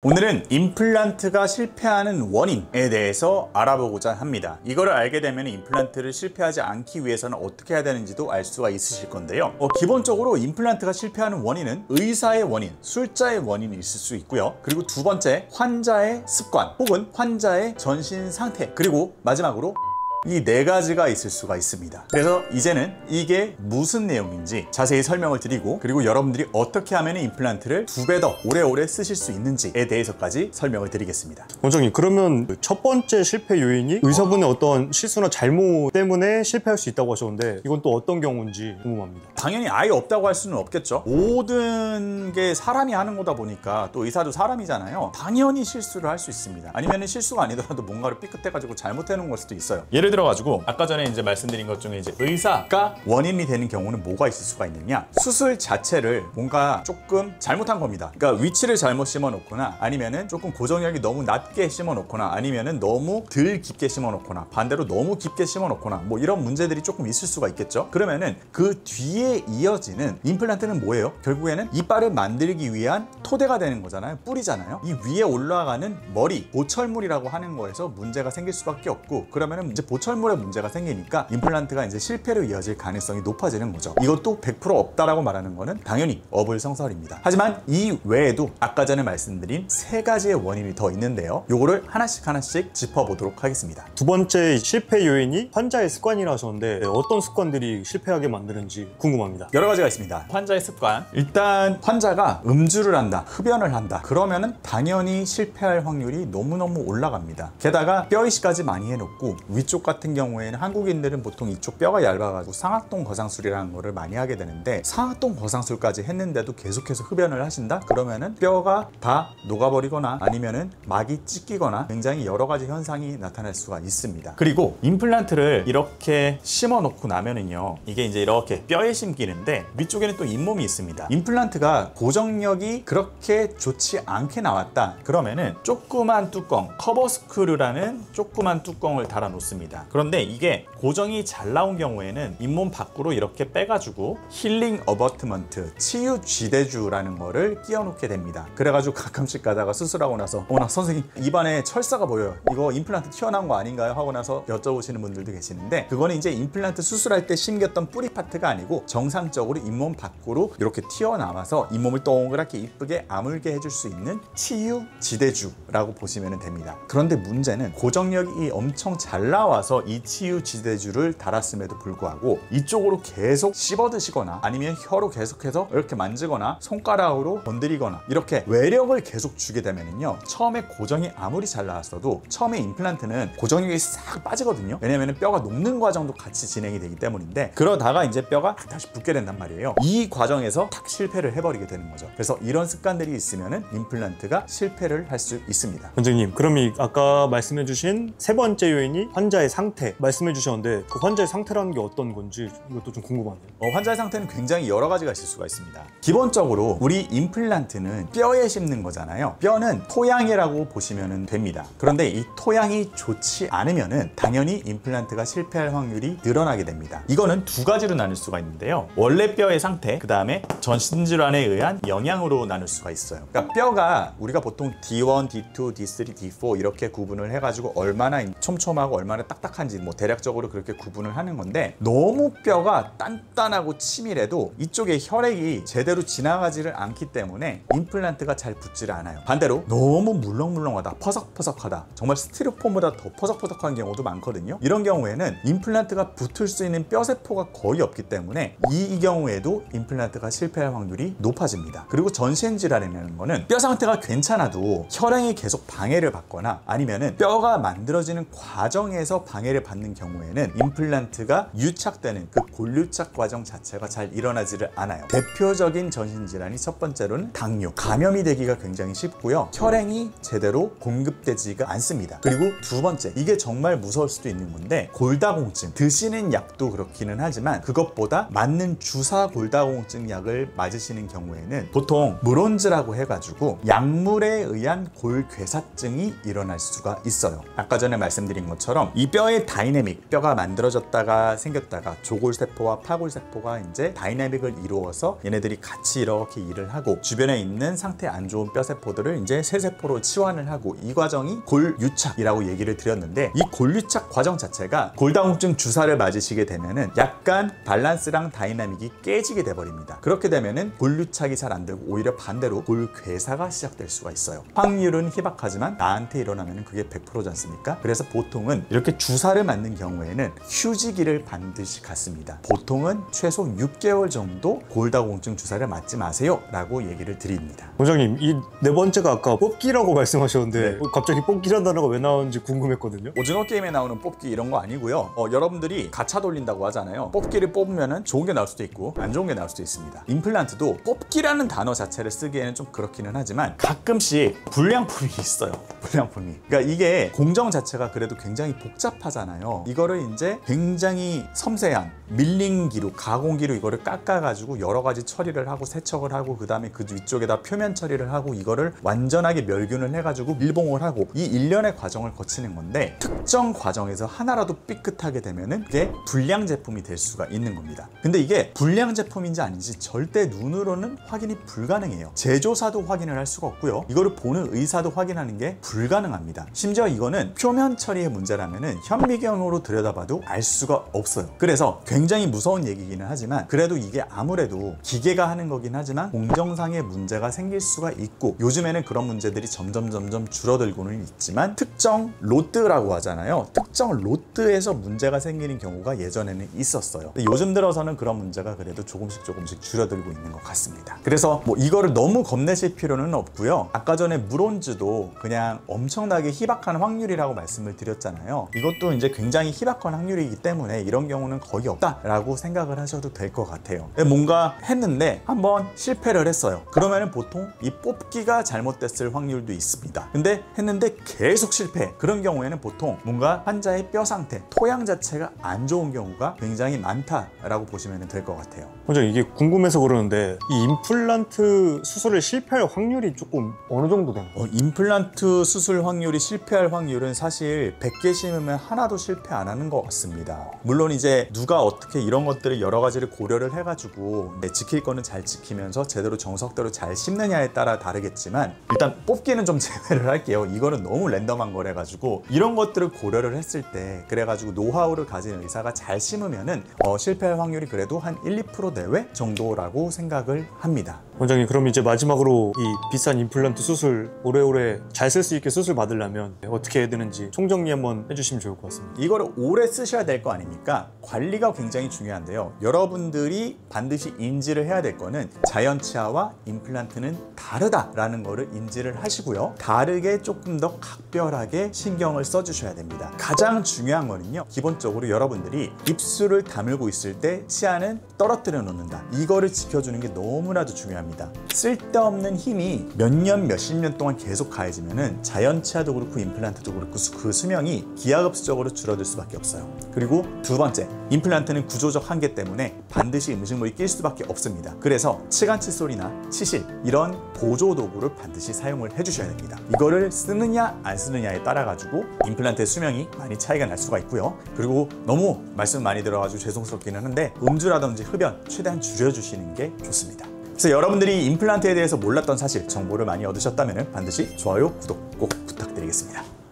오늘은 임플란트가 실패하는 원인에 대해서 알아보고자 합니다. 이거를 알게 되면 임플란트를 실패하지 않기 위해서는 어떻게 해야 되는지도 알 수가 있으실 건데요. 기본적으로 임플란트가 실패하는 원인은 의사의 원인, 술자의 원인이 있을 수 있고요. 그리고 두 번째, 환자의 습관 혹은 환자의 전신 상태, 그리고 마지막으로 이 네 가지가 있을 수가 있습니다. 그래서 이제는 이게 무슨 내용인지 자세히 설명을 드리고, 그리고 여러분들이 어떻게 하면 임플란트를 2배 더 오래오래 쓰실 수 있는지에 대해서까지 설명을 드리겠습니다. 원장님, 그러면 첫 번째 실패 요인이 의사분의 어떤 실수나 잘못 때문에 실패할 수 있다고 하셨는데, 이건 또 어떤 경우인지 궁금합니다. 당연히 아예 없다고 할 수는 없겠죠. 모든 게 사람이 하는 거다 보니까, 또 의사도 사람이잖아요. 당연히 실수를 할 수 있습니다. 아니면 실수가 아니더라도 뭔가를 삐끗해가지고 잘못해 놓은 걸 수도 있어요. 예를 들어가지고 아까 전에 이제 말씀드린 것 중에 이제 의사가 원인이 되는 경우는 뭐가 있을 수가 있느냐, 수술 자체를 뭔가 조금 잘못한 겁니다. 그러니까 위치를 잘못 심어 놓거나, 아니면은 조금 고정력이 너무 낮게 심어 놓거나, 아니면은 너무 덜 깊게 심어 놓거나, 반대로 너무 깊게 심어 놓거나, 뭐 이런 문제들이 조금 있을 수가 있겠죠. 그러면은 그 뒤에 이어지는 임플란트는 뭐예요? 결국에는 이빨을 만들기 위한 토대가 되는 거잖아요. 뿌리잖아요. 이 위에 올라가는 머리, 보철물이라고 하는 거에서 문제가 생길 수밖에 없고, 그러면은 이제 보철물에 문제가 생기니까 임플란트가 이제 실패로 이어질 가능성이 높아지는 거죠. 이것도 100% 없다라고 말하는 거는 당연히 어불성설입니다. 하지만 이 외에도 아까 전에 말씀드린 3가지의 원인이 더 있는데요. 요거를 하나씩 짚어보도록 하겠습니다. 두 번째 실패 요인이 환자의 습관이라 하셨는데, 어떤 습관들이 실패하게 만드는지 궁금합니다. 여러 가지가 있습니다. 환자의 습관, 일단 환자가 음주를 한다, 흡연을 한다, 그러면은 당연히 실패할 확률이 너무너무 올라갑니다. 게다가 뼈 이식까지 많이 해놓고, 위쪽 같은 경우에는 한국인들은 보통 이쪽 뼈가 얇아가지고 상악동 거상술이라는 거를 많이 하게 되는데, 상악동 거상술까지 했는데도 계속해서 흡연을 하신다? 그러면은 뼈가 다 녹아버리거나, 아니면은 막이 찢기거나 굉장히 여러 가지 현상이 나타날 수가 있습니다. 그리고 임플란트를 이렇게 심어 놓고 나면은요, 이게 이제 이렇게 뼈에 심기는데 위쪽에는 또 잇몸이 있습니다. 임플란트가 고정력이 그렇게 좋지 않게 나왔다 그러면은 조그만 뚜껑, 커버 스크류라는 조그만 뚜껑을 달아 놓습니다. 그런데 이게 고정이 잘 나온 경우에는 잇몸 밖으로 이렇게 빼가지고 힐링 어버트먼트, 치유 쥐대주라는 거를 끼워 놓게 됩니다. 그래가지고 가끔씩 가다가 수술하고 나서 나 선생님 입안에 철사가 보여요, 이거 임플란트 튀어나온 거 아닌가요? 하고 나서 여쭤보시는 분들도 계시는데, 그거는 이제 임플란트 수술할 때 심겼던 뿌리 파트가 아니고 정상적으로 잇몸 밖으로 이렇게 튀어나와서 잇몸을 동그랗게 이쁘게 아물게 해줄 수 있는 치유 지대주라고 보시면 됩니다. 그런데 문제는 고정력이 엄청 잘 나와서 이 치유 지대주를 달았음에도 불구하고 이쪽으로 계속 씹어 드시거나, 아니면 혀로 계속해서 이렇게 만지거나 손가락으로 건드리거나 이렇게 외력을 계속 주게 되면요, 처음에 고정이 아무리 잘 나왔어도 처음에 임플란트는 고정력이 싹 빠지거든요. 왜냐면 뼈가 녹는 과정도 같이 진행이 되기 때문인데, 그러다가 이제 뼈가 다시 붙게 된단 말이에요. 이 과정에서 탁 실패를 해버리게 되는 거죠. 그래서 이런 습관들이 있으면은 임플란트가 실패를 할 수 있습니다. 원장님, 그럼 아까 말씀해주신 세 번째 요인이 환자의 상태 말씀해 주셨는데, 그 환자의 상태라는 게 어떤 건지 이것도 좀 궁금하네요. 환자의 상태는 굉장히 여러 가지가 있을 수가 있습니다. 기본적으로 우리 임플란트는 뼈에 심는 거잖아요. 뼈는 토양이라고 보시면 됩니다. 그런데 이 토양이 좋지 않으면은 당연히 임플란트가 실패할 확률이 늘어나게 됩니다. 이거는 2가지로 나눌 수가 있는데요. 원래 뼈의 상태, 그 다음에 전신질환에 의한 영향으로 나눌 수가 있어요. 그러니까 뼈가 우리가 보통 D1, D2, D3, D4 이렇게 구분을 해가지고 얼마나 촘촘하고 얼마나 딱딱한지 뭐 대략적으로 그렇게 구분을 하는 건데, 너무 뼈가 단단하고 치밀해도 이쪽에 혈액이 제대로 지나가지를 않기 때문에 임플란트가 잘 붙지를 않아요. 반대로 너무 물렁물렁하다, 퍼석퍼석하다, 정말 스티로폼보다 더 퍼석퍼석한 경우도 많거든요. 이런 경우에는 임플란트가 붙을 수 있는 뼈세포가 거의 없기 때문에 이 경우에도 임플란트가 실패할 확률이 높아집니다. 그리고 전신질환이라는 거는 뼈 상태가 괜찮아도 혈액이 계속 방해를 받거나, 아니면은 뼈가 만들어지는 과정에서 방해를 받는 경우에는 임플란트가 유착되는 그 골유착 과정 자체가 잘 일어나지를 않아요. 대표적인 전신질환이 첫 번째로는 당뇨, 감염이 되기가 굉장히 쉽고요, 혈행이 제대로 공급되지가 않습니다. 그리고 두 번째, 이게 정말 무서울 수도 있는 건데, 골다공증, 드시는 약도 그렇기는 하지만 그것보다 맞는 주사 골다공증 약을 맞으시는 경우에는 보통 브론즈라고 해가지고 약물에 의한 골괴사증이 일어날 수가 있어요. 아까 전에 말씀드린 것처럼 이 뼈의 다이내믹, 뼈가 만들어졌다가 생겼다가 조골세포와 파골세포가 이제 다이내믹을 이루어서 얘네들이 같이 이렇게 일을 하고 주변에 있는 상태 안 좋은 뼈세포들을 이제 새세포로 치환을 하고, 이 과정이 골유착이라고 얘기를 드렸는데, 이 골유착 과정 자체가 골다공증 주사를 맞으시게 되면은 약간 밸런스랑 다이내믹이 깨지게 돼버립니다. 그렇게 되면은 골유착이 잘 안 되고 오히려 반대로 골괴사가 시작될 수가 있어요. 확률은 희박하지만 나한테 일어나면 그게 100%지 않습니까? 그래서 보통은 이렇게 주사를 맞는 경우에는 휴지기를 반드시 갖습니다. 보통은 최소 6개월 정도 골다공증 주사를 맞지 마세요 라고 얘기를 드립니다. 원장님, 이 네 번째가 아까 뽑기라고 말씀하셨는데 네. 갑자기 뽑기라는 단어가 왜 나오는지 궁금했거든요. 오징어 게임에 나오는 뽑기 이런 거 아니고요. 여러분들이 가차 돌린다고 하잖아요. 뽑기를 뽑으면 좋은 게 나올 수도 있고 안 좋은 게 나올 수도 있습니다. 임플란트도 뽑기라는 단어 자체를 쓰기에는 좀 그렇기는 하지만 가끔씩 불량품이 있어요. 불량품이. 그러니까 이게 공정 자체가 그래도 굉장히 복잡하잖아요. 이거를 이제 굉장히 섬세한 밀링기로, 가공기로 이거를 깎아가지고 여러 가지 처리를 하고 세척을 하고, 그 다음에 그 위쪽에다 표면 처리를 하고, 이거를 완전하게 멸균을 해가지고 밀봉을 하고, 이 일련의 과정을 거치는 건데, 특정 과정에서 하나라도 삐끗하게 되면은 그게 불량 제품이 될 수가 있는 겁니다. 근데 이게 불량 제품인지 아닌지 절대 눈으로는 확인이 불가능해요. 제조사도 확인을 할 수가 없고요. 이거를 보는 의사도 확인하는 게 불가능합니다. 심지어 이거는 표면 처리의 문제라면은 현미경으로 들여다봐도 알 수가 없어요. 그래서 굉장히 무서운 얘기기는 하지만, 그래도 이게 아무래도 기계가 하는 거긴 하지만 공정상의 문제가 생길 수가 있고, 요즘에는 그런 문제들이 점점 줄어들고는 있지만, 특정 롯드라고 하잖아요. 특정 롯드에서 문제가 생기는 경우가 예전에는 있었어요. 근데 요즘 들어서는 그런 문제가 그래도 조금씩 줄어들고 있는 것 같습니다. 그래서 뭐 이거를 너무 겁내실 필요는 없고요. 아까 전에 물온즈도 그냥 엄청나게 희박한 확률이라고 말씀을 드렸잖아요. 이것도 이제 굉장히 희박한 확률이기 때문에 이런 경우는 거의 없다라고 생각을 하셔도 될 것 같아요. 뭔가 했는데 한번 실패를 했어요. 그러면은 보통 이 뽑기가 잘못됐을 확률도 있습니다. 근데 했는데 계속 실패. 그런 경우에는 보통 뭔가 환자의 뼈 상태, 토양 자체가 안 좋은 경우가 굉장히 많다라고 보시면 될 것 같아요. 원장님, 이게 궁금해서 그러는데 이 임플란트 수술을 실패할 확률이 조금 어느 정도 되나요? 임플란트 수술 확률이 실패할 확률은 사실 100개 심으면 하나도 실패 안 하는 것 같습니다. 물론 이제 누가 어떻게 이런 것들을 여러 가지를 고려를 해가지고 지킬 거는 잘 지키면서 제대로 정석대로 잘 심느냐에 따라 다르겠지만, 일단 뽑기는 좀 제외를 할게요. 이거는 너무 랜덤한 거래가지고 이런 것들을 고려를 했을 때, 그래가지고 노하우를 가진 의사가 잘 심으면은 실패할 확률이 그래도 한 1~2% 내외 정도라고 생각을 합니다. 원장님, 그럼 이제 마지막으로 이 비싼 임플란트 수술 오래오래 잘 쓸 수 있게 수술 받으려면 어떻게 해야 되는지 총정리 한번 해주시면 좋을 것 같습니다. 이거를 오래 쓰셔야 될 거 아닙니까? 관리가 굉장히 중요한데요. 여러분들이 반드시 인지를 해야 될 거는 자연치아와 임플란트는 다르다라는 거를 인지를 하시고요. 다르게 조금 더 각별하게 신경을 써주셔야 됩니다. 가장 중요한 거는요, 기본적으로 여러분들이 입술을 다물고 있을 때 치아는 떨어뜨려 놓는다. 이거를 지켜주는 게 너무나도 중요합니다. 쓸데없는 힘이 몇 년, 몇십 년 동안 계속 가해지면은 자연치아도 그렇고 임플란트도 그렇고 그 수명이 기하급수적으로 줄어들 수밖에 없어요. 그리고 두 번째, 임플란트는 구조적 한계 때문에 반드시 음식물이 낄 수밖에 없습니다. 그래서 치간 칫솔이나 치실, 이런 보조 도구를 반드시 사용을 해주셔야 됩니다. 이거를 쓰느냐 안 쓰느냐에 따라 가지고 임플란트의 수명이 많이 차이가 날 수가 있고요. 그리고 너무 말씀 많이 들어가지고 죄송스럽기는 한데, 음주라든지 흡연 최대한 줄여주시는 게 좋습니다. 그래서 여러분들이 임플란트에 대해서 몰랐던 사실, 정보를 많이 얻으셨다면 반드시 좋아요, 구독 꼭 부탁드리겠습니다.